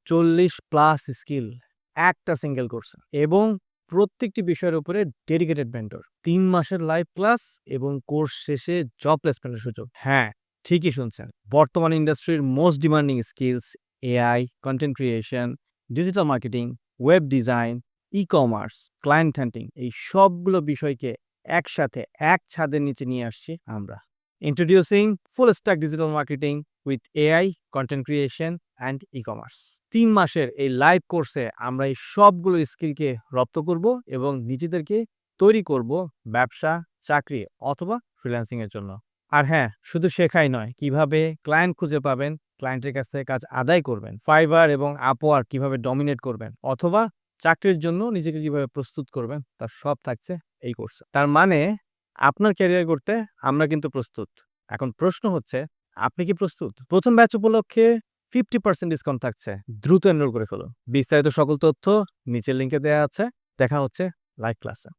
40+ skill একটা single কোর্সে এবং প্রত্যেকটি বিষয়ের উপরে ডেডিকেটেড মেন্টর, ৩ মাসের লাইভ ক্লাস এবং কোর্স শেষে জব প্লেসমেন্টের সুযোগ। হ্যাঁ, ঠিকই শুনছেন। বর্তমান ইন্ডাস্ট্রির most demanding skills AI, content creation, digital marketing, web design, e-commerce, client hunting এই সবগুলো বিষয়কে একসাথে এক ছাদের নিচে নিয়ে আসছি আমরা। Introducing full stack digital marketing with AI, content creation and e-commerce. ৩ মাসের এই লাইভ কোর্সে আমরা এই সবগুলো স্কিলকে রপ্ত করব এবং নিজেদেরকে তৈরি করব ব্যবসা, চাকরি অথবা ফ্রিল্যান্সিং এর জন্য। আর হ্যাঁ, শুধু শেখাই নয়, কিভাবে ক্লায়েন্ট খুঁজে পাবেন, ক্লায়েন্টের কাছ থেকে কাজ আদায় করবেন, ফাইবার এবং আপওয়ার্ক কিভাবে ডমিনেট করবেন অথবা চাকরির জন্য নিজেকে কিভাবে প্রস্তুত করবেন, তার সব থাকছে এই কোর্সে। তার মানে আপনার ক্যারিয়ার গড়তে আমরা কিন্তু প্রস্তুত। এখন প্রশ্ন হচ্ছে, আপনি কি প্রস্তুত? প্রথম ব্যাচ উপলক্ষে 50% ডিসকাউন্ট থাকছে। দ্রুত এনরোল করে ফেলুন। বিস্তারিত সকল তথ্য নিচের লিংকে দেয়া আছে। দেখা হচ্ছে লাইভ ক্লাসে।